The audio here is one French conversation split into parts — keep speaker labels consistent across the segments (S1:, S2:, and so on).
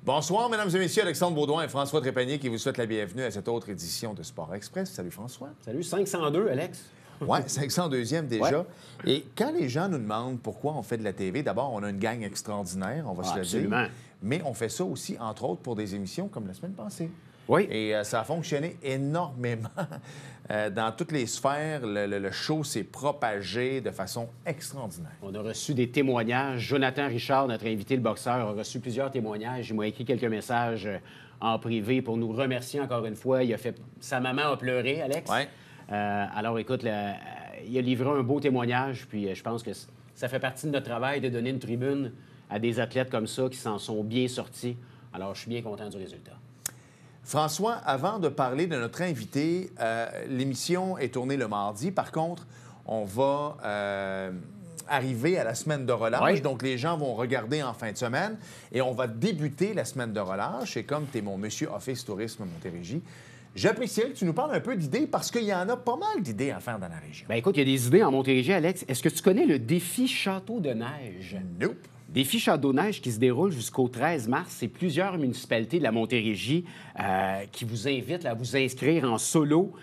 S1: Bonsoir, mesdames et messieurs. Alexandre Baudouin et François Trépanier qui vous souhaitent la bienvenue à cette autre édition de Sport Express. Salut François.
S2: Salut, 502, Alex.
S1: Oui, 502e déjà.
S2: Ouais.
S1: Et quand les gens nous demandent pourquoi on fait de la TV, d'abord, on a une gang extraordinaire, on va se le dire. Mais on fait ça aussi, entre autres, pour des émissions comme la semaine passée.
S2: Oui.
S1: Et ça a fonctionné énormément dans toutes les sphères. Le show s'est propagé de façon extraordinaire.
S2: On a reçu des témoignages. Jonathan Richard, notre invité, le boxeur, a reçu plusieurs témoignages. Il m'a écrit quelques messages en privé pour nous remercier encore une fois. Sa maman a pleuré, Alex.
S1: Oui.
S2: Alors, écoute, il a livré un beau témoignage. Puis je pense que ça fait partie de notre travail de donner une tribune à des athlètes comme ça qui s'en sont bien sortis. Alors, je suis bien content du résultat.
S1: François, avant de parler de notre invité, l'émission est tournée le mardi. Par contre, on va arriver à la semaine de relâche.
S2: Oui.
S1: Donc, les gens vont regarder en fin de semaine. Et on va débuter la semaine de relâche. Et comme tu es mon monsieur Office Tourisme Montérégie, j'apprécierais que tu nous parles un peu d'idées parce qu'il y en a pas mal d'idées à faire dans la région.
S2: Bien, écoute, il y a des idées en Montérégie, Alex. Est-ce que tu connais le défi Château de neige?
S1: Nope.
S2: Défi Château de neige qui se déroule jusqu'au 13 mars. C'est plusieurs municipalités de la Montérégie qui vous invitent à vous inscrire en solo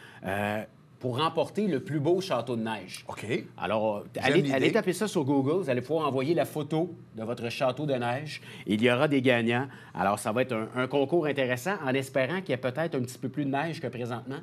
S2: pour remporter le plus beau château de neige.
S1: OK.
S2: Alors, allez taper ça sur Google. Vous allez pouvoir envoyer la photo de votre château de neige. Il y aura des gagnants. Alors, ça va être un concours intéressant en espérant qu'il y ait peut-être un petit peu plus de neige que présentement.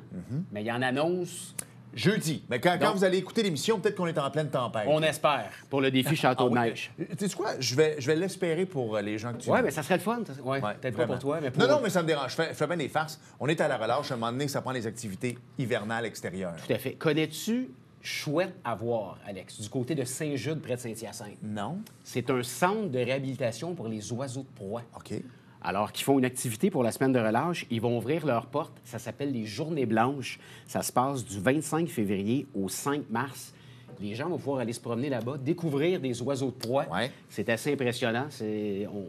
S2: Mais il y en annonce...
S1: Jeudi. Mais quand vous allez écouter l'émission, peut-être qu'on est en pleine tempête.
S2: On espère pour le défi Château de neige.
S1: Tu sais quoi? Je vais l'espérer pour les gens que tu...
S2: Oui, mais ça serait le fun. Ouais, peut-être pas pour toi, mais pour...
S1: Non, mais ça me dérange. Je fais bien des farces. On est à la relâche. À un moment donné, ça prend les activités hivernales extérieures.
S2: Tout à fait. Connais-tu Chouette à voir, Alex, du côté de Saint-Jude, près de Saint-Hyacinthe?
S1: Non.
S2: C'est un centre de réhabilitation pour les oiseaux de proie.
S1: OK.
S2: Alors, qui font une activité pour la semaine de relâche. Ils vont ouvrir leurs portes. Ça s'appelle les Journées blanches. Ça se passe du 25 février au 5 mars. Les gens vont pouvoir aller se promener là-bas, découvrir des oiseaux de proie.
S1: Ouais.
S2: C'est assez impressionnant.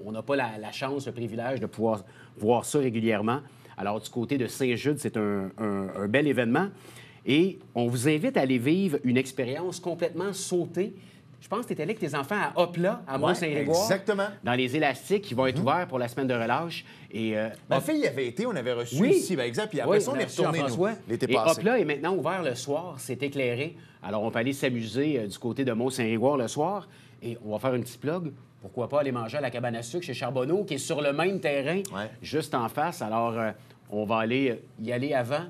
S2: On n'a pas la chance, le privilège de pouvoir voir ça régulièrement. Alors, du côté de Saint-Jude, c'est un bel événement. Et on vous invite à aller vivre une expérience complètement sautée. Je pense que tu es allé avec tes enfants à Hopla, à Mont-Saint-Grégoire.
S1: Exactement.
S2: Dans les élastiques qui vont être ouverts pour la semaine de relâche. Et,
S1: Ma fille y avait été, on avait reçu ici. Bien, exact. Puis après ça, on est retourné l'été passé.
S2: Et Hopla est maintenant ouvert le soir. C'est éclairé. Alors, on peut aller s'amuser du côté de Mont-Saint-Grégoire le soir. Et on va faire une petite plug. Pourquoi pas aller manger à la cabane à sucre chez Charbonneau, qui est sur le même terrain, juste en face. Alors, on va aller y aller avant,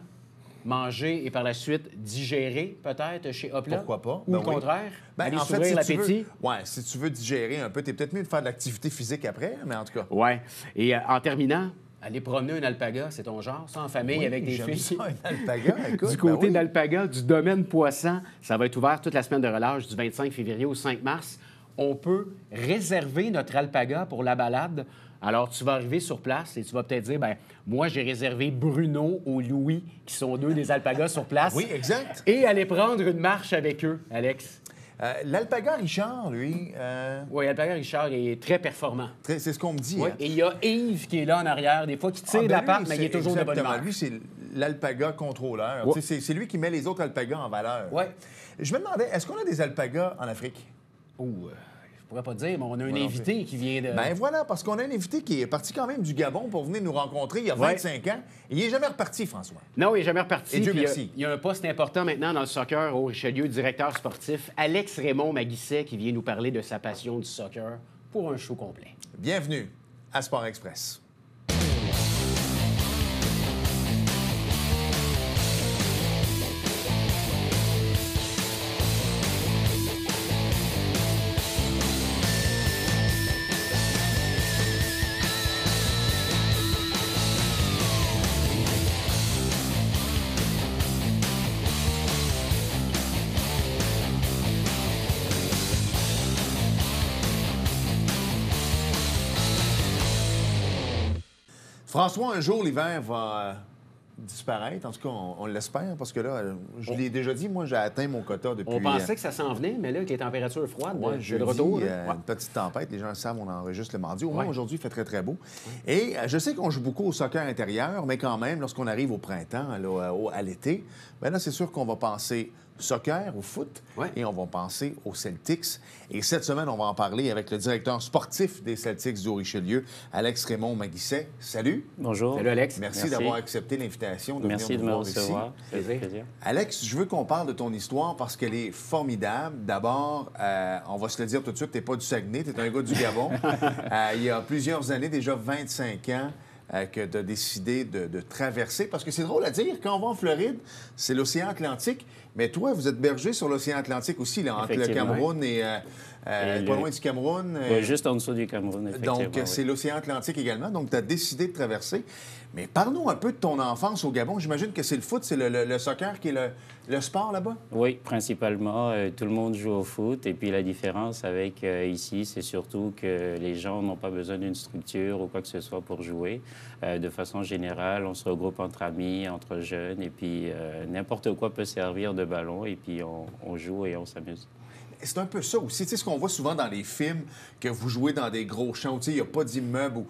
S2: manger et par la suite digérer peut-être chez Hopla.
S1: Pourquoi pas?
S2: Ou le contraire, aller
S1: en
S2: s'ouvrir l'appétit.
S1: Oui, si tu veux digérer un peu, t'es peut-être mieux de faire de l'activité physique après, mais en tout cas.
S2: Oui. Et en terminant, aller promener un alpaga, c'est ton genre, ça, en famille avec des filles.
S1: Ça, un alpaga, écoute,
S2: du côté d'alpaga, du domaine poisson, ça va être ouvert toute la semaine de relâche du 25 février au 5 mars. On peut réserver notre alpaga pour la balade. Alors, tu vas arriver sur place et tu vas peut-être dire, bien, moi, j'ai réservé Bruno ou Louis, qui sont deux des alpagas sur place.
S1: Oui, exact.
S2: Et aller prendre une marche avec eux, Alex.
S1: L'alpaga Richard, lui...
S2: Oui, l'alpaga Richard est très performant.
S1: C'est ce qu'on me dit.
S2: Oui, et il y a Yves qui est là en arrière, des fois, qui tire la patte, mais il est toujours de bonne humeur.
S1: Lui, c'est l'alpaga contrôleur.
S2: Ouais.
S1: C'est lui qui met les autres alpagas en valeur.
S2: Oui.
S1: Je me demandais, est-ce qu'on a des alpagas en Afrique?
S2: Je pourrais pas dire, mais on a un invité qui vient de...
S1: Ben voilà, parce qu'on a un invité qui est parti quand même du Gabon pour venir nous rencontrer il y a 25 ans. Et il n'est jamais reparti, François.
S2: Non, il n'est jamais reparti.
S1: Et Dieu merci.
S2: Il y a un poste important maintenant dans le soccer au Richelieu, directeur sportif, Alex Raymond Maguisset, qui vient nous parler de sa passion du soccer pour un show complet.
S1: Bienvenue à Sport Express. François, un jour, l'hiver va disparaître. En tout cas, on l'espère, parce que là, je l'ai déjà dit, moi, j'ai atteint mon quota depuis...
S2: On pensait que ça s'en venait, mais là, avec les températures froides,
S1: je
S2: de retour.
S1: Une petite tempête. Les gens le savent, on enregistre le mardi. Au moins, aujourd'hui, il fait très, très beau. Et je sais qu'on joue beaucoup au soccer intérieur, mais quand même, lorsqu'on arrive au printemps, là, à l'été, bien là, c'est sûr qu'on va penser soccer, au foot,
S2: Ouais.
S1: et on va penser aux Celtics. Et cette semaine, on va en parler avec le directeur sportif des Celtics du Richelieu, Alex Raymond-Maguisset. Salut.
S3: Bonjour.
S2: Salut, Alex.
S1: Merci d'avoir accepté l'invitation de
S3: Merci
S1: venir
S3: de
S1: nous
S3: me
S1: voir ici.
S3: recevoir. Ça fait
S2: Plaisir.
S3: plaisir.
S1: Alex, je veux qu'on parle de ton histoire parce qu'elle est formidable. D'abord, on va se le dire tout de suite, tu n'es pas du Saguenay, tu es un gars du Gabon. Il y a plusieurs années, déjà 25 ans, que tu as décidé de traverser. Parce que c'est drôle à dire, quand on va en Floride, c'est l'océan Atlantique. Mais toi, vous êtes bergé sur l'océan Atlantique aussi, là, entre le
S3: Effectivement.
S1: Cameroun et pas loin du Cameroun.
S3: Ouais, juste en dessous du Cameroun, effectivement.
S1: Donc, c'est l'océan Atlantique également. Donc, tu as décidé de traverser. Mais parle-nous un peu de ton enfance au Gabon. J'imagine que c'est le foot, c'est le soccer qui est le sport là-bas?
S3: Oui, principalement, tout le monde joue au foot. Et puis la différence avec ici, c'est surtout que les gens n'ont pas besoin d'une structure ou quoi que ce soit pour jouer. De façon générale, on se regroupe entre amis, entre jeunes, et puis n'importe quoi peut servir de ballon, et puis on joue et on s'amuse.
S1: C'est un peu ça aussi. Tu sais, ce qu'on voit souvent dans les films, que vous jouez dans des gros champs, tu sais, il n'y a pas d'immeuble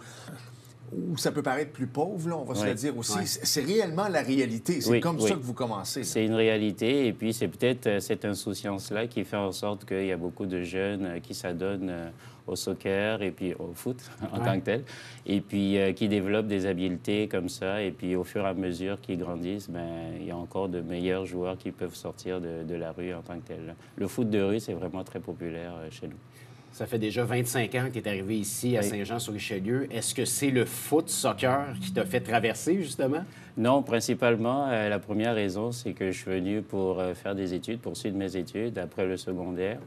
S1: où ça peut paraître plus pauvre, là, on va se le dire aussi.
S2: Ouais.
S1: C'est réellement la réalité. C'est comme ça que vous commencez. Là.
S3: C'est une réalité, et puis c'est peut-être cette insouciance-là qui fait en sorte qu'il y a beaucoup de jeunes qui s'adonnent au soccer et puis au foot en tant que tel, et puis qui développent des habiletés comme ça, et puis au fur et à mesure qu'ils grandissent, ben, il y a encore de meilleurs joueurs qui peuvent sortir de la rue en tant que tel. Le foot de rue, c'est vraiment très populaire chez nous.
S2: Ça fait déjà 25 ans que tu es arrivé ici à Saint-Jean-sur-Richelieu. Est-ce que c'est le foot, soccer, qui t'a fait traverser, justement?
S3: Non, principalement, la première raison, c'est que je suis venu pour faire des études, poursuivre mes études après le secondaire.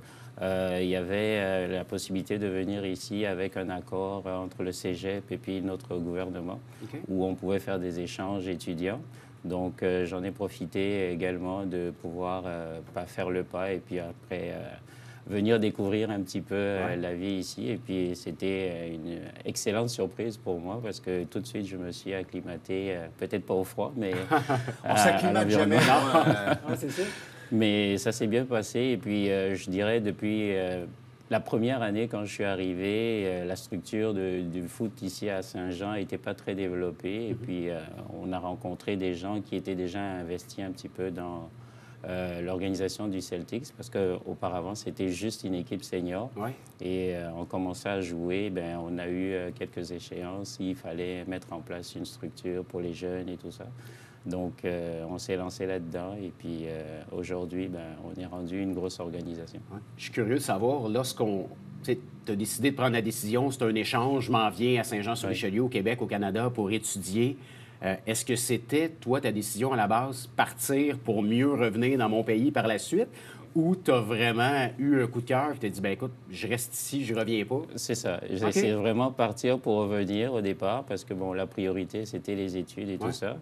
S3: Il y avait la possibilité de venir ici avec un accord entre le cégep et puis notre gouvernement, où on pouvait faire des échanges étudiants. Donc, j'en ai profité également de pouvoir faire le pas et puis après venir découvrir un petit peu la vie ici. Et puis, c'était une excellente surprise pour moi parce que tout de suite, je me suis acclimaté, peut-être pas au froid, mais
S1: On s'acclimate jamais.
S2: C'est ça.
S3: Mais ça s'est bien passé. Et puis, je dirais, depuis la première année, quand je suis arrivé, la structure du foot ici à Saint-Jean n'était pas très développée. Et puis, on a rencontré des gens qui étaient déjà investis un petit peu dans l'organisation du Celtics, parce qu'auparavant, c'était juste une équipe senior.
S2: Ouais.
S3: Et on commençait à jouer, ben, on a eu quelques échéances. Il fallait mettre en place une structure pour les jeunes et tout ça. Donc, on s'est lancé là-dedans. Et puis, aujourd'hui, ben, on est rendu une grosse organisation.
S2: Ouais. Je suis curieux de savoir, lorsqu'on... Tu as décidé de prendre la décision, c'est un échange, je m'en viens à Saint-Jean-sur-Richelieu, au Québec, au Canada, pour étudier. Est-ce que c'était, toi, ta décision à la base, partir pour mieux revenir dans mon pays par la suite? Ou tu as vraiment eu un coup de cœur et tu t'es dit, ben écoute, je reste ici, je reviens pas?
S3: C'est ça. C'est vraiment partir pour revenir au départ parce que, bon, la priorité, c'était les études et tout ça.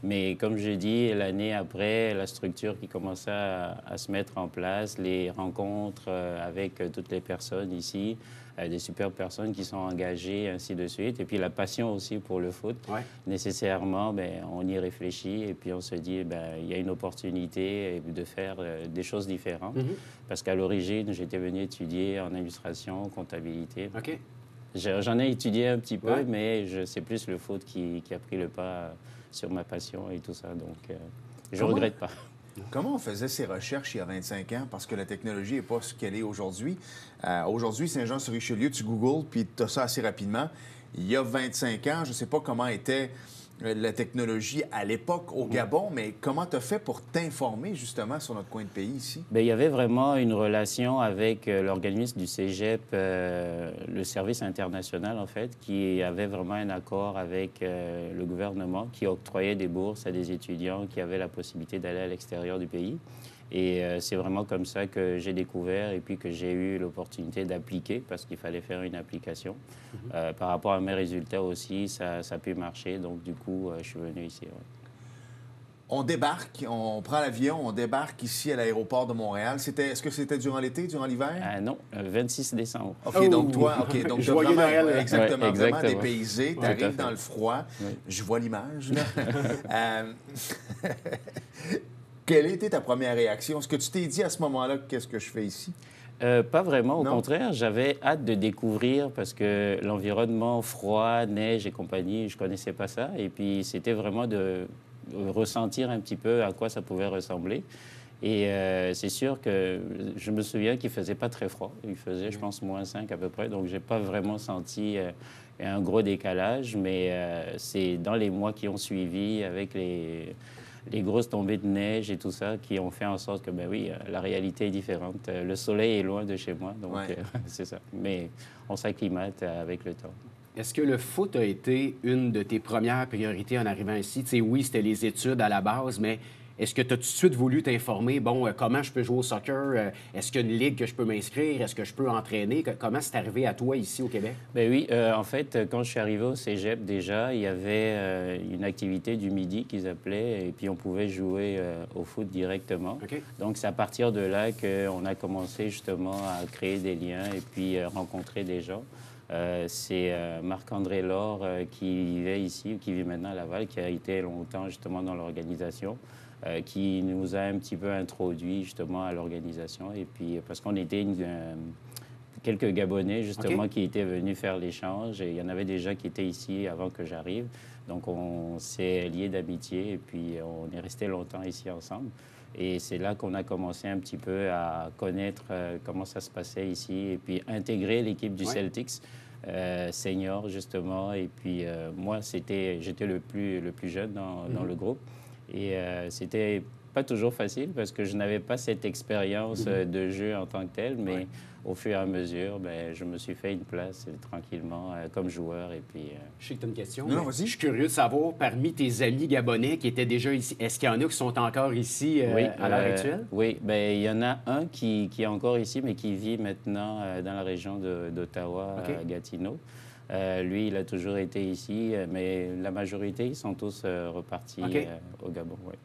S3: Mais comme je dis, l'année après, la structure qui commençait à se mettre en place, les rencontres avec toutes les personnes ici, des superbes personnes qui sont engagées, ainsi de suite. Et puis la passion aussi pour le foot.
S2: Ouais.
S3: Nécessairement, bien, on y réfléchit et puis on se dit, bien, il y a une opportunité de faire des choses différentes. Parce qu'à l'origine, j'étais venu étudier en administration, comptabilité.
S2: OK.
S3: J'en ai étudié un petit peu, mais c'est plus le foot qui a pris le pas sur ma passion et tout ça. Donc, je ne regrette pas.
S1: Comment on faisait ces recherches il y a 25 ans? Parce que la technologie n'est pas ce qu'elle est aujourd'hui. Aujourd'hui, Saint-Jean-sur-Richelieu, tu googles, puis tu as ça assez rapidement. Il y a 25 ans, je ne sais pas comment était la technologie à l'époque au Gabon, mais comment tu as fait pour t'informer justement sur notre coin de pays ici?
S3: Bien, il y avait vraiment une relation avec l'organisme du Cégep, le service international en fait, qui avait vraiment un accord avec le gouvernement qui octroyait des bourses à des étudiants qui avaient la possibilité d'aller à l'extérieur du pays. Et c'est vraiment comme ça que j'ai découvert et puis que j'ai eu l'opportunité d'appliquer parce qu'il fallait faire une application. Par rapport à mes résultats aussi, ça a pu marcher. Donc, du coup, je suis venu ici. Ouais.
S1: On débarque, on prend l'avion, on débarque ici à l'aéroport de Montréal. Est-ce que c'était durant l'été, durant l'hiver?
S3: Non, 26 décembre.
S1: OK, donc toi, donc
S2: Joyeux
S1: vraiment,
S2: Noël.
S1: exactement,
S3: Ouais,
S1: vraiment
S3: exactement.
S1: dépaysé. Tu arrives dans le froid.
S3: Oui.
S1: Je vois l'image. là. Quelle était ta première réaction? Est-ce que tu t'es dit à ce moment-là, qu'est-ce que je fais ici?
S3: Pas vraiment, au
S1: Non?
S3: contraire. J'avais hâte de découvrir parce que l'environnement froid, neige et compagnie, je connaissais pas ça. Et puis, c'était vraiment de ressentir un petit peu à quoi ça pouvait ressembler. Et c'est sûr que je me souviens qu'il ne faisait pas très froid. Il faisait, je pense, -5 à peu près. Donc, je n'ai pas vraiment senti un gros décalage. Mais c'est dans les mois qui ont suivi, avec les grosses tombées de neige et tout ça, qui ont fait en sorte que, ben oui, la réalité est différente. Le soleil est loin de chez moi, donc c'est ça. Mais on s'acclimate avec le temps.
S2: Est-ce que le foot a été une de tes premières priorités en arrivant ici? Tu sais, oui, c'était les études à la base, mais est-ce que tu as tout de suite voulu t'informer, bon, comment je peux jouer au soccer? Est-ce qu'il y a une ligue que je peux m'inscrire? Est-ce que je peux entraîner? Comment c'est arrivé à toi ici au Québec?
S3: Ben oui, en fait, quand je suis arrivé au cégep, déjà, il y avait une activité du midi qu'ils appelaient, et puis on pouvait jouer au foot directement.
S2: Okay.
S3: Donc, c'est à partir de là qu'on a commencé justement à créer des liens et puis rencontrer des gens. C'est Marc-André Laure qui vivait ici, qui vit maintenant à Laval, qui a été longtemps justement dans l'organisation, qui nous a un petit peu introduit justement à l'organisation. Et puis, parce qu'on était quelques Gabonais justement qui étaient venus faire l'échange, et il y en avait déjà qui étaient ici avant que j'arrive. Donc, on s'est liés d'amitié et puis on est restés longtemps ici ensemble. Et c'est là qu'on a commencé un petit peu à connaître comment ça se passait ici et puis intégrer l'équipe du Celtics senior, justement. Et puis moi, j'étais le plus jeune dans le groupe. Et c'était pas toujours facile parce que je n'avais pas cette expérience de jeu en tant que tel, mais au fur et à mesure, ben, je me suis fait une place tranquillement comme joueur. Et puis,
S2: Je sais que tu as une question.
S1: Non, vas-y.
S2: Je suis curieux de savoir, parmi tes amis gabonais qui étaient déjà ici, est-ce qu'il y en a qui sont encore ici à l'heure actuelle?
S3: Oui, bien, il y en a un qui est encore ici, mais qui vit maintenant dans la région d'Ottawa, à Gatineau. Lui, il a toujours été ici, mais la majorité, ils sont tous repartis au Gabon. Oui.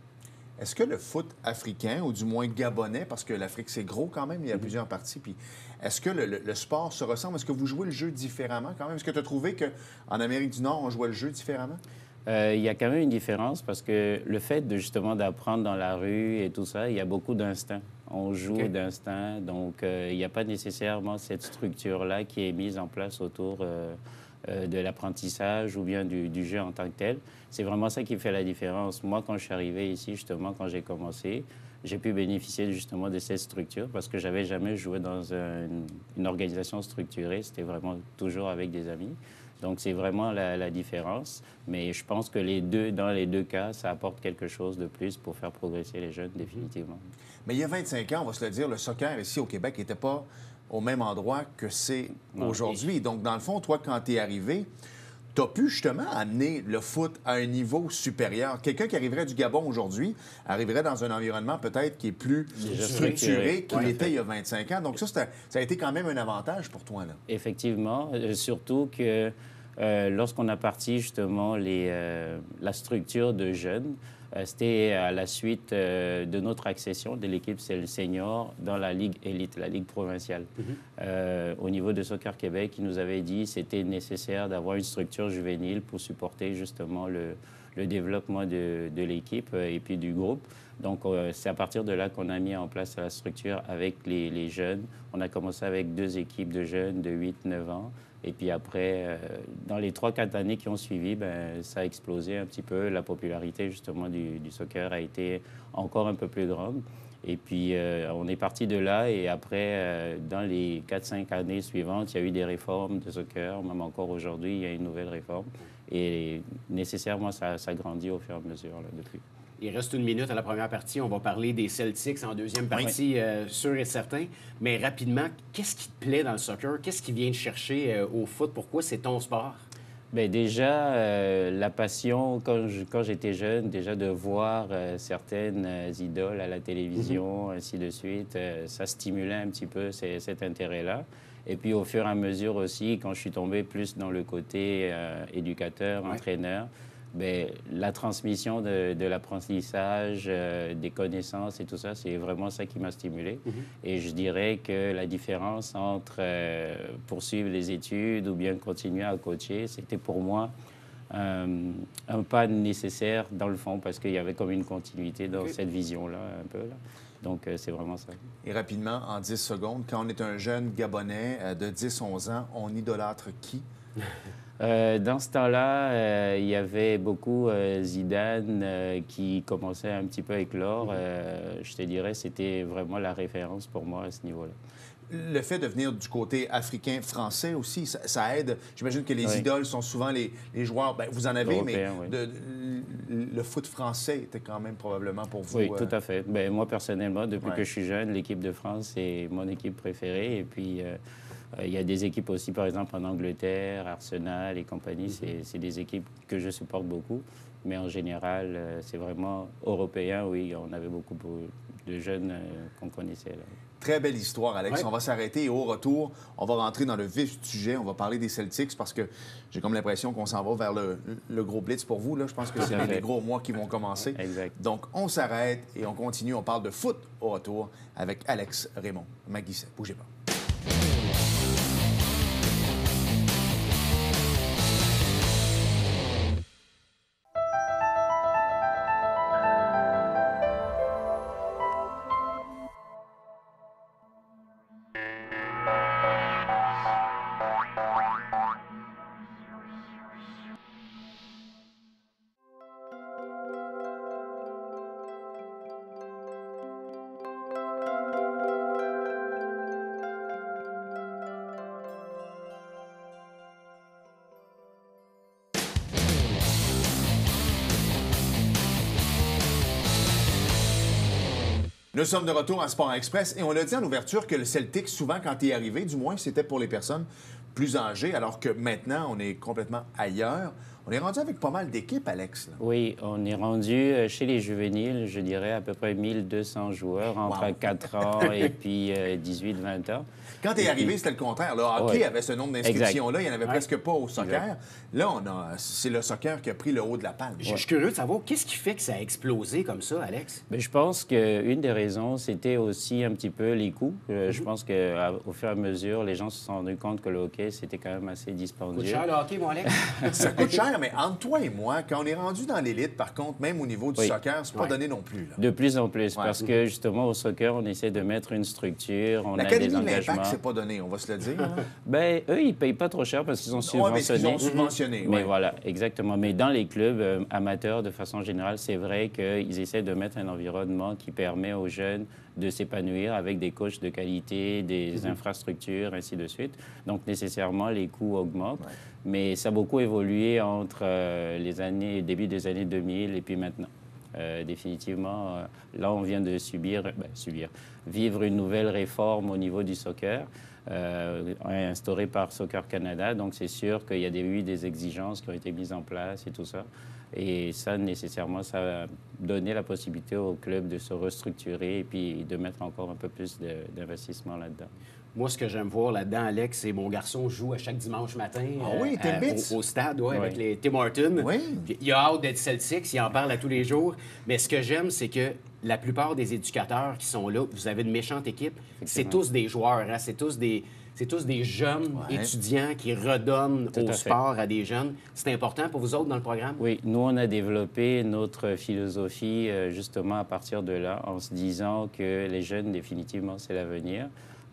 S1: Est-ce que le foot africain, ou du moins gabonais, parce que l'Afrique, c'est gros quand même, il y a plusieurs parties, puis est-ce que le sport se ressemble? Est-ce que vous jouez le jeu différemment quand même? Est-ce que tu as trouvé qu'en Amérique du Nord, on jouait le jeu différemment?
S3: Il y a quand même une différence parce que le fait justement d'apprendre dans la rue et tout ça, il y a beaucoup d'instinct. On joue d'instinct, donc il n'y a pas nécessairement cette structure-là qui est mise en place autour de l'apprentissage ou bien du jeu en tant que tel. C'est vraiment ça qui fait la différence. Moi, quand je suis arrivé ici, justement, quand j'ai commencé, j'ai pu bénéficier justement de cette structure parce que j'avais jamais joué dans une organisation structurée. C'était vraiment toujours avec des amis. Donc, c'est vraiment la différence. Mais je pense que dans les deux cas, ça apporte quelque chose de plus pour faire progresser les jeunes, définitivement.
S1: Mais il y a 25 ans, on va se le dire, le soccer ici au Québec n'était pas au même endroit que c'est aujourd'hui. Donc, dans le fond, toi, quand tu es arrivé, tu as pu justement amener le foot à un niveau supérieur. Quelqu'un qui arriverait du Gabon aujourd'hui arriverait dans un environnement peut-être qui est plus structuré qu'il était il y a 25 ans. Donc, ça a été quand même un avantage pour toi, là.
S3: Effectivement, surtout que lorsqu'on a parti justement la structure de jeunes, c'était à la suite de notre accession de l'équipe senior dans la Ligue élite, la Ligue provinciale. Au niveau de Soccer Québec, ils nous avaient dit que c'était nécessaire d'avoir une structure juvénile pour supporter justement le développement de l'équipe et puis du groupe. Donc, c'est à partir de là qu'on a mis en place la structure avec les jeunes. On a commencé avec 2 équipes de jeunes de 8-9 ans. Et puis après, dans les 3-4 années qui ont suivi, ben, ça a explosé un petit peu. La popularité, justement, du soccer a été encore un peu plus grande. Et puis, on est parti de là. Et après, dans les 4-5 années suivantes, il y a eu des réformes de soccer. Même encore aujourd'hui, il y a une nouvelle réforme. Et nécessairement, ça grandit au fur et à mesure là, depuis.
S2: Il reste 1 minute à la première partie. On va parler des Celtics en deuxième partie, sûr et certain. Mais rapidement, qu'est-ce qui te plaît dans le soccer? Qu'est-ce qui vient te chercher au foot? Pourquoi c'est ton sport?
S3: Bien, déjà, la passion, quand j'étais jeune, déjà de voir certaines idoles à la télévision, ainsi de suite, ça stimulait un petit peu cet intérêt-là. Et puis, au fur et à mesure aussi, quand je suis tombé plus dans le côté éducateur, entraîneur, bien, la transmission de l'apprentissage, des connaissances et tout ça, c'est vraiment ça qui m'a stimulé. Et je dirais que la différence entre poursuivre les études ou bien continuer à coacher, c'était pour moi un pas nécessaire dans le fond parce qu'il y avait comme une continuité dans cette vision-là, un peu. Là. Donc, c'est vraiment ça.
S1: Et rapidement, en 10 secondes, quand on est un jeune Gabonais de 10-11 ans, on idolâtre qui?
S3: Dans ce temps-là, il y avait beaucoup Zidane qui commençait un petit peu à éclore. Je te dirais, c'était vraiment la référence pour moi à ce niveau-là.
S1: Le fait de venir du côté africain-français aussi, ça aide. J'imagine que les idoles sont souvent les joueurs. Bien, vous en avez,
S3: Européens,
S1: mais le foot français était quand même probablement pour vous.
S3: Oui, tout à fait. Bien, moi, personnellement, depuis que je suis jeune, l'équipe de France est mon équipe préférée. Et puis, il y a des équipes aussi, par exemple, en Angleterre, Arsenal et compagnie. C'est des équipes que je supporte beaucoup. Mais en général, c'est vraiment européen, oui. On avait beaucoup de jeunes qu'on connaissait, là.
S1: Très belle histoire, Alex. On va s'arrêter et au retour, on va rentrer dans le vif du sujet. On va parler des Celtics parce que j'ai comme l'impression qu'on s'en va vers le gros blitz pour vous. Là. Je pense que c'est les gros mois qui vont commencer.
S3: Exact.
S1: Donc, on s'arrête et on continue. On parle de foot au retour avec Alex Raymond. Maguisset, bougez pas. Nous sommes de retour à Sport Express et on a dit en ouverture que le Celtic, souvent, quand il est arrivé, du moins, c'était pour les personnes plus âgées, alors que maintenant, on est complètement ailleurs. On est rendu avec pas mal d'équipes, Alex. Là.
S3: Oui, on est rendu chez les juvéniles, je dirais, à peu près 1200 joueurs entre 4 ans et puis 18-20 ans.
S1: Quand tu es arrivé, c'était le contraire. Le hockey avait ce nombre d'inscriptions-là. Il n'y en avait presque pas au soccer. Exact. Là, c'est le soccer qui a pris le haut de la palme.
S2: Je suis curieux de savoir, qu'est-ce qui fait que ça a explosé comme ça, Alex?
S3: Bien, je pense qu'une des raisons, c'était aussi un petit peu les coûts. Je pense qu'au fur et à mesure, les gens se sont rendus compte que le hockey, c'était quand même assez dispendieux.
S2: Ça coûte cher, le hockey, mon Alex?
S1: Ça coûte cher, mais entre toi et moi, quand on est rendu dans l'élite, par contre, même au niveau du soccer, c'est pas donné non plus. Là.
S3: De plus en plus, parce que justement, au soccer, on essaie de mettre une structure, on a des engagements.
S1: L'Impact, c'est pas donné, on va se le dire.
S3: Bien, eux, ils payent pas trop cher parce qu'ils sont subventionnés.
S1: Ils sont subventionnés,
S3: Mais voilà, exactement. Mais dans les clubs amateurs, de façon générale, c'est vrai qu'ils essaient de mettre un environnement qui permet aux jeunes de s'épanouir avec des coachs de qualité, des infrastructures, ainsi de suite. Donc, nécessairement, les coûts augmentent. Ouais. Mais ça a beaucoup évolué entre début des années 2000 et puis maintenant. Définitivement, là, on vient de vivre une nouvelle réforme au niveau du soccer, instaurée par Soccer Canada. Donc, c'est sûr qu'il y a eu des exigences qui ont été mises en place et tout ça. Et ça, nécessairement, ça a donné la possibilité au club de se restructurer et puis de mettre encore un peu plus d'investissement là-dedans.
S2: Moi, ce que j'aime voir là-dedans, Alex, c'est mon garçon joue à chaque dimanche matin au stade avec les Tim Hortons. Oui. Il a hâte d'être Celtics, il en parle à tous les jours. Mais ce que j'aime, c'est que la plupart des éducateurs qui sont là, vous avez une méchante équipe, c'est tous des joueurs, hein? C'est tous des jeunes étudiants qui redonnent au sport à des jeunes. C'est important pour vous autres dans le programme?
S3: Oui, nous, on a développé notre philosophie justement à partir de là, en se disant que les jeunes, définitivement, c'est l'avenir.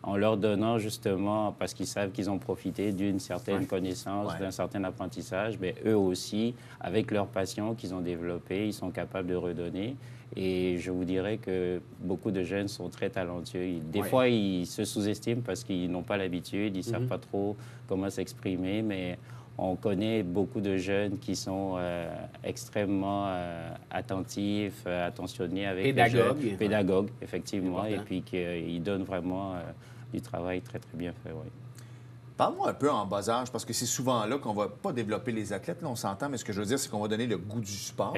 S3: En leur donnant justement, parce qu'ils savent qu'ils ont profité d'une certaine connaissance, d'un certain apprentissage, bien, eux aussi, avec leur passion qu'ils ont développée, ils sont capables de redonner. Et je vous dirais que beaucoup de jeunes sont très talentueux. Des fois, ils se sous-estiment parce qu'ils n'ont pas l'habitude, ils ne savent pas trop comment s'exprimer, mais on connaît beaucoup de jeunes qui sont extrêmement attentifs, attentionnés avec pédagogues, effectivement, et puis qu'ils donnent vraiment du travail très, très bien fait, oui.
S1: Parle-moi un peu en bas âge, parce que c'est souvent là qu'on va pas développer les athlètes, là, on s'entend, mais ce que je veux dire, c'est qu'on va donner le goût du sport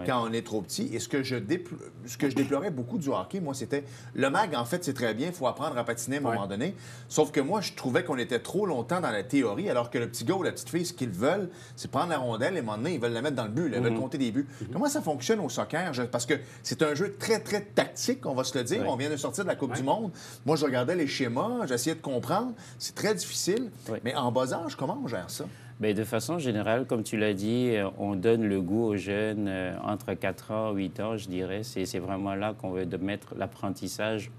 S1: quand on est trop petit. Et ce que je déplorais beaucoup du hockey, moi, c'était... Le mag, en fait, c'est très bien, il faut apprendre à patiner à un moment donné. Sauf que moi, je trouvais qu'on était trop longtemps dans la théorie, alors que le petit gars ou la petite fille, ce qu'ils veulent, c'est prendre la rondelle et à un moment donné, ils veulent la mettre dans le but, ils veulent compter des buts. Comment ça fonctionne au soccer? Parce que c'est un jeu très, très tactique, on va se le dire. On vient de sortir de la Coupe du Monde. Moi, je regardais les schémas, j'essayais de comprendre. C'est très difficile. Oui. Mais en bas âge, comment on gère ça?
S3: Bien, de façon générale, comme tu l'as dit, on donne le goût aux jeunes entre 4 ans et 8 ans, je dirais. C'est vraiment là qu'on veut mettre l'apprentissage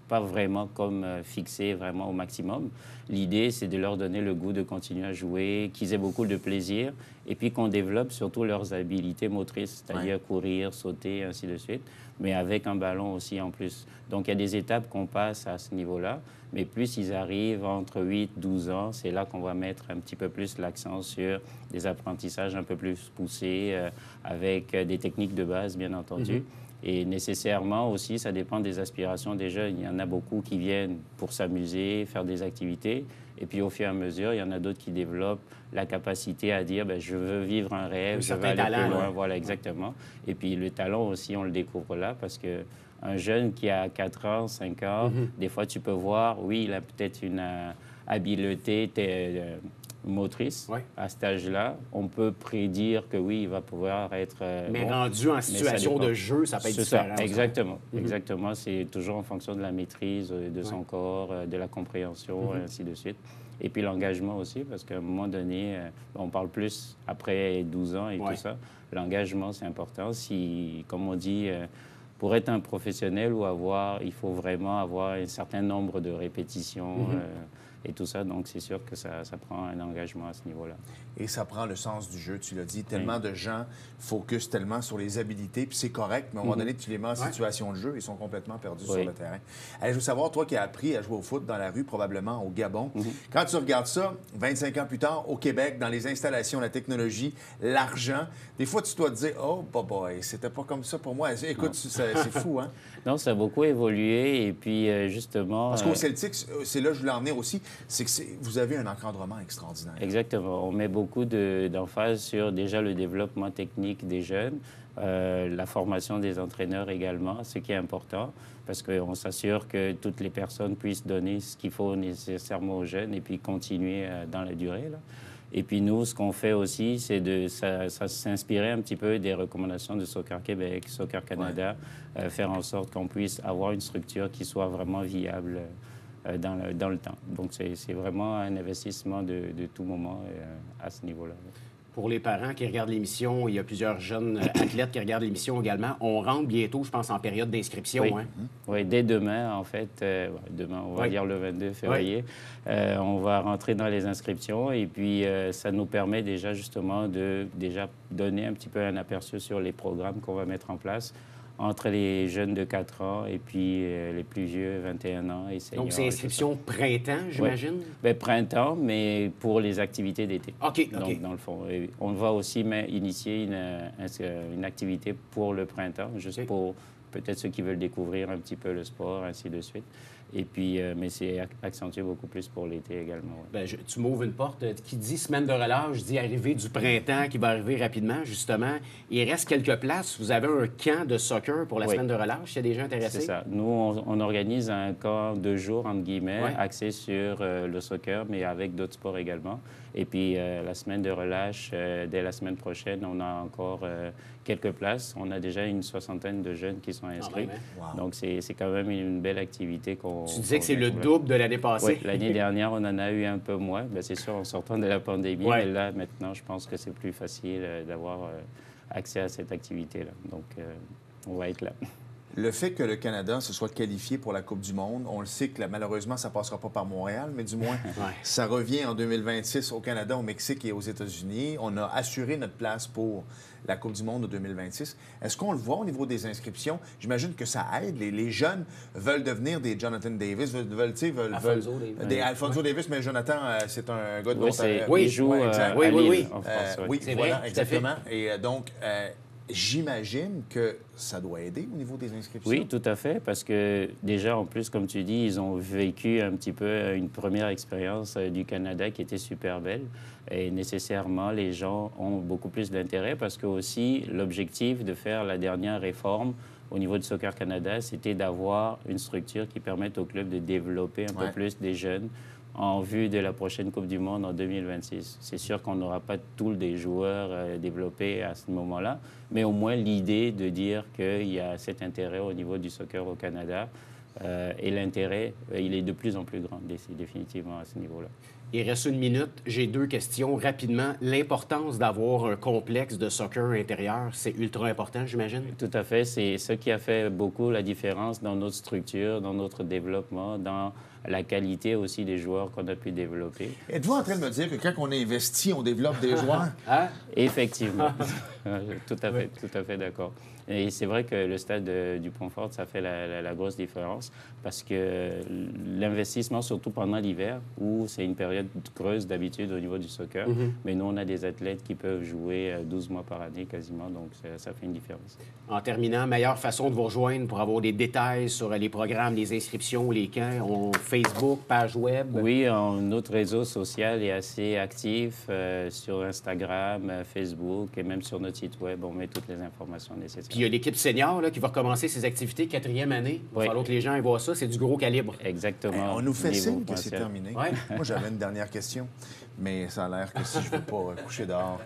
S3: pas vraiment comme fixés vraiment au maximum. L'idée, c'est de leur donner le goût de continuer à jouer, qu'ils aient beaucoup de plaisir et puis qu'on développe surtout leurs habiletés motrices, c'est-à-dire courir, sauter, ainsi de suite, mais avec un ballon aussi en plus. Donc, il y a des étapes qu'on passe à ce niveau-là, mais plus ils arrivent entre 8 et 12 ans, c'est là qu'on va mettre un petit peu plus l'accent sur des apprentissages un peu plus poussés, avec des techniques de base, bien entendu. Et nécessairement aussi, ça dépend des aspirations des jeunes. Il y en a beaucoup qui viennent pour s'amuser, faire des activités. Et puis, au fur et à mesure, il y en a d'autres qui développent la capacité à dire je veux vivre un rêve, je veux aller plus loin. Voilà, exactement. Et puis, le talent aussi, on le découvre là parce que un jeune qui a 4 ans, 5 ans, des fois, tu peux voir, oui, il a peut-être une habileté motrice à cet âge-là. On peut prédire que oui, il va pouvoir être...
S2: mais rendu en situation de jeu, ça peut être différent.
S3: Ça. Exactement. Exactement. C'est toujours en fonction de la maîtrise de son corps, de la compréhension, et ainsi de suite. Et puis l'engagement aussi, parce qu'à un moment donné, on parle plus après 12 ans et tout ça. L'engagement, c'est important. Si, comme on dit... pour être un professionnel il faut vraiment avoir un certain nombre de répétitions et tout ça. Donc, c'est sûr que ça prend un engagement à ce niveau-là.
S1: Et ça prend le sens du jeu, tu l'as dit. Tellement de gens focusent tellement sur les habilités, puis c'est correct, mais à un moment donné, tu les mets en situation de jeu, ils sont complètement perdus sur le terrain. Allez, je veux savoir, toi qui as appris à jouer au foot dans la rue, probablement au Gabon, quand tu regardes ça, 25 ans plus tard, au Québec, dans les installations, la technologie, l'argent, des fois, tu dois te dire « Oh, boy, c'était pas comme ça pour moi. » Écoute, c'est fou, hein?
S3: Non, ça a beaucoup évolué, et puis justement...
S1: Parce qu'au Celtic, c'est là que je voulais en venir aussi, c'est que vous avez un encadrement extraordinaire.
S3: Exactement. On met beaucoup d'emphase sur déjà le développement technique des jeunes, la formation des entraîneurs également, ce qui est important, parce qu'on s'assure que toutes les personnes puissent donner ce qu'il faut nécessairement aux jeunes et puis continuer dans la durée, là. Et puis nous, ce qu'on fait aussi, c'est de s'inspirer un petit peu des recommandations de Soccer Québec, Soccer Canada, faire en sorte qu'on puisse avoir une structure qui soit vraiment viable dans le temps. Donc, c'est vraiment un investissement de tout moment à ce niveau-là.
S2: Pour les parents qui regardent l'émission, il y a plusieurs jeunes athlètes qui regardent l'émission également. On rentre bientôt, je pense, en période d'inscription.
S3: Oui, oui, dès demain, en fait. Demain, on va dire le 22 février. On va rentrer dans les inscriptions et puis ça nous permet déjà justement de donner un petit peu un aperçu sur les programmes qu'on va mettre en place entre les jeunes de 4 ans et puis les plus vieux, 21 ans et seniors.
S2: Donc, c'est inscription printemps, j'imagine?
S3: Oui. Bien, printemps, mais pour les activités d'été.
S2: OK.
S3: Donc, dans le fond. Et on va aussi initier une activité pour le printemps, juste pour peut-être ceux qui veulent découvrir un petit peu le sport, ainsi de suite. Et puis, mais c'est accentué beaucoup plus pour l'été également. Ouais.
S2: Bien, tu m'ouvres une porte. Qui dit semaine de relâche, dit arrivée du printemps qui va arriver rapidement, justement. Il reste quelques places. Vous avez un camp de soccer pour la semaine de relâche. Il y a des gens intéressés?
S3: C'est ça. Nous, on organise un camp de jours, entre guillemets, axé sur le soccer, mais avec d'autres sports également. Et puis, la semaine de relâche, dès la semaine prochaine, on a encore quelques places. On a déjà une 60aine de jeunes qui sont inscrits. Donc, c'est quand même une belle activité qu'on...
S2: Tu disais que c'est le double de l'année passée.
S3: Oui, l'année dernière, on en a eu un peu moins. Bien, c'est sûr, en sortant de la pandémie. Mais là, maintenant, je pense que c'est plus facile d'avoir accès à cette activité-là. Donc, on va être là.
S1: Le fait que le Canada se soit qualifié pour la Coupe du monde, on le sait que malheureusement, ça ne passera pas par Montréal, mais du moins, ça revient en 2026 au Canada, au Mexique et aux États-Unis. On a assuré notre place pour la Coupe du monde de 2026. Est-ce qu'on le voit au niveau des inscriptions? J'imagine que ça aide. Les jeunes veulent devenir des Jonathan Davis, Alphonso Davis, mais Jonathan, c'est un gars de l'Ontario.
S3: Oui, il joue à Lille, en France.
S1: Oui, voilà, exactement. Et donc... j'imagine que ça doit aider au niveau des inscriptions.
S3: Oui, tout à fait, parce que déjà, en plus, comme tu dis, ils ont vécu un petit peu une première expérience du Canada qui était super belle. Et nécessairement, les gens ont beaucoup plus d'intérêt parce que aussi, l'objectif de faire la dernière réforme au niveau de Soccer Canada, c'était d'avoir une structure qui permette au club de développer un peu plus des jeunes en vue de la prochaine Coupe du monde en 2026. C'est sûr qu'on n'aura pas tous des joueurs développés à ce moment-là, mais au moins l'idée de dire qu'il y a cet intérêt au niveau du soccer au Canada et l'intérêt, il est de plus en plus grand, définitivement, à ce niveau-là.
S2: Il reste 1 minute. J'ai 2 questions rapidement. L'importance d'avoir un complexe de soccer intérieur, c'est ultra important, j'imagine?
S3: Tout à fait. C'est ce qui a fait beaucoup la différence dans notre structure, dans notre développement, dans la qualité aussi des joueurs qu'on a pu développer.
S1: Êtes-vous en train de me dire que quand on investit, on développe des joueurs?
S2: Hein?
S3: Effectivement. Tout à fait d'accord. Et c'est vrai que le stade du Pont-Fort, ça fait la grosse différence parce que l'investissement, surtout pendant l'hiver, où c'est une période creuse d'habitude au niveau du soccer, mais nous, on a des athlètes qui peuvent jouer 12 mois par année quasiment, donc ça fait une différence.
S2: En terminant, meilleure façon de vous rejoindre pour avoir des détails sur les programmes, les inscriptions, les camps, Facebook, page web?
S3: Oui, notre réseau social est assez actif sur Instagram, Facebook et même sur notre site web. On met toutes les informations nécessaires.
S2: Puis il y a l'équipe senior là, qui va recommencer ses activités 4e année. Il va falloir que les gens aient voir ça. C'est du gros calibre.
S3: Exactement.
S1: On nous fait signe que c'est terminé.
S2: Ouais.
S1: Moi, j'avais une dernière question, mais ça a l'air que si je ne veux pas coucher dehors,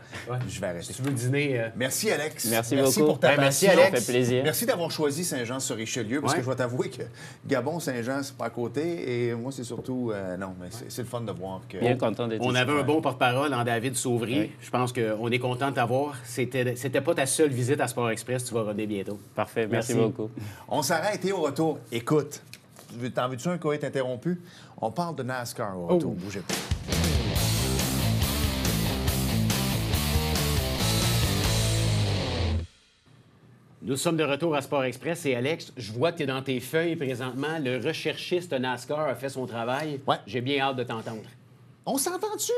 S1: je vais arrêter.
S2: Si tu veux dîner...
S1: Merci, Alex.
S3: Merci beaucoup.
S1: Pour ta
S2: merci,
S1: patience.
S2: Alex.
S3: Ça fait plaisir.
S1: Merci d'avoir choisi Saint-Jean-sur-Richelieu, parce que je dois t'avouer que Gabon-Saint-Jean, c'est pas à côté, et moi, c'est surtout... non, mais c'est le fun de voir que...
S3: Bien content d'être ici.
S2: On avait un bon porte-parole en David Sauvry.
S3: Oui.
S2: Je pense qu'on est content de t'avoir. C'était pas ta seule visite à Sport Express. Tu vas revenir bientôt.
S3: Parfait. Merci beaucoup.
S1: On s'arrête et au retour, écoute, t'en veux-tu un coït interrompu? On parle de NASCAR au retour. Bougez pas.
S2: Nous sommes de retour à Sport Express et Alex, je vois que tu es dans tes feuilles présentement. Le recherchiste NASCAR a fait son travail.
S1: Ouais.
S2: J'ai bien hâte de t'entendre.
S1: On s'entend-tu,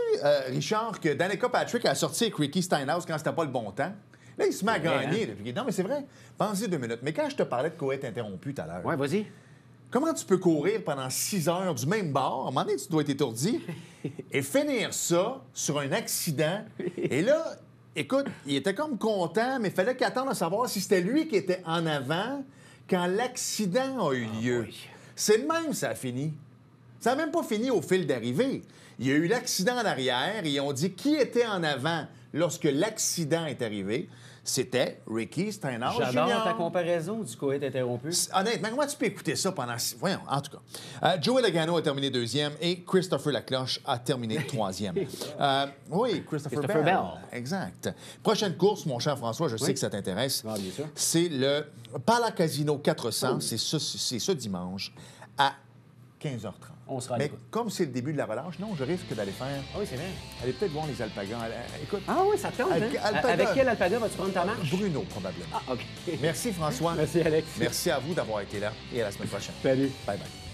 S1: Richard, que Danica Patrick a sorti avec Ricky Stenhouse quand c'était pas le bon temps? Là, il se met à gagner. Depuis... Non, mais c'est vrai. Pensez 2 minutes. Mais quand je te parlais de coït interrompu tout à l'heure,
S2: Ouais, vas-y.
S1: comment tu peux courir pendant 6 heures du même bord? À un moment donné, tu dois être étourdi. Et finir ça sur un accident. Et là, écoute, il était comme content, mais il fallait qu'il attende à savoir si c'était lui qui était en avant quand l'accident a eu lieu.
S2: oui.
S1: C'est le même, ça a fini. Ça n'a même pas fini au fil d'arrivée. Il y a eu l'accident en arrière et on dit qui était en avant lorsque l'accident est arrivé. C'était Ricky Stenhouse
S2: J'adore
S1: Jr.
S2: ta comparaison du coït interrompu.
S1: Honnêtement, comment tu peux écouter ça pendant... Voyons, en tout cas. Joey Logano a terminé 2e et Christopher Lacloche a terminé 3e. Oui, Christopher Bell. Exact. Prochaine course, mon cher François, je sais que ça t'intéresse.
S2: Ah, bien sûr.
S1: C'est le Palacasino 400. C'est ce dimanche à 15h30.
S2: On sera à
S1: Mais
S2: l'écoute.
S1: comme c'est le début de la relâche, non, je risque d'aller faire...
S2: Ah oui, c'est vrai.
S1: Aller peut-être voir les alpagans. Écoute,
S2: Ah oui, ça te tente, hein?
S1: Alpaga.
S2: Avec quel alpaga vas-tu prendre ta marche?
S1: Bruno, probablement.
S2: Ah, OK.
S1: Merci, François.
S2: Merci, Alex.
S1: Merci à vous d'avoir été là et à la semaine prochaine.
S2: Salut.
S1: Bye-bye.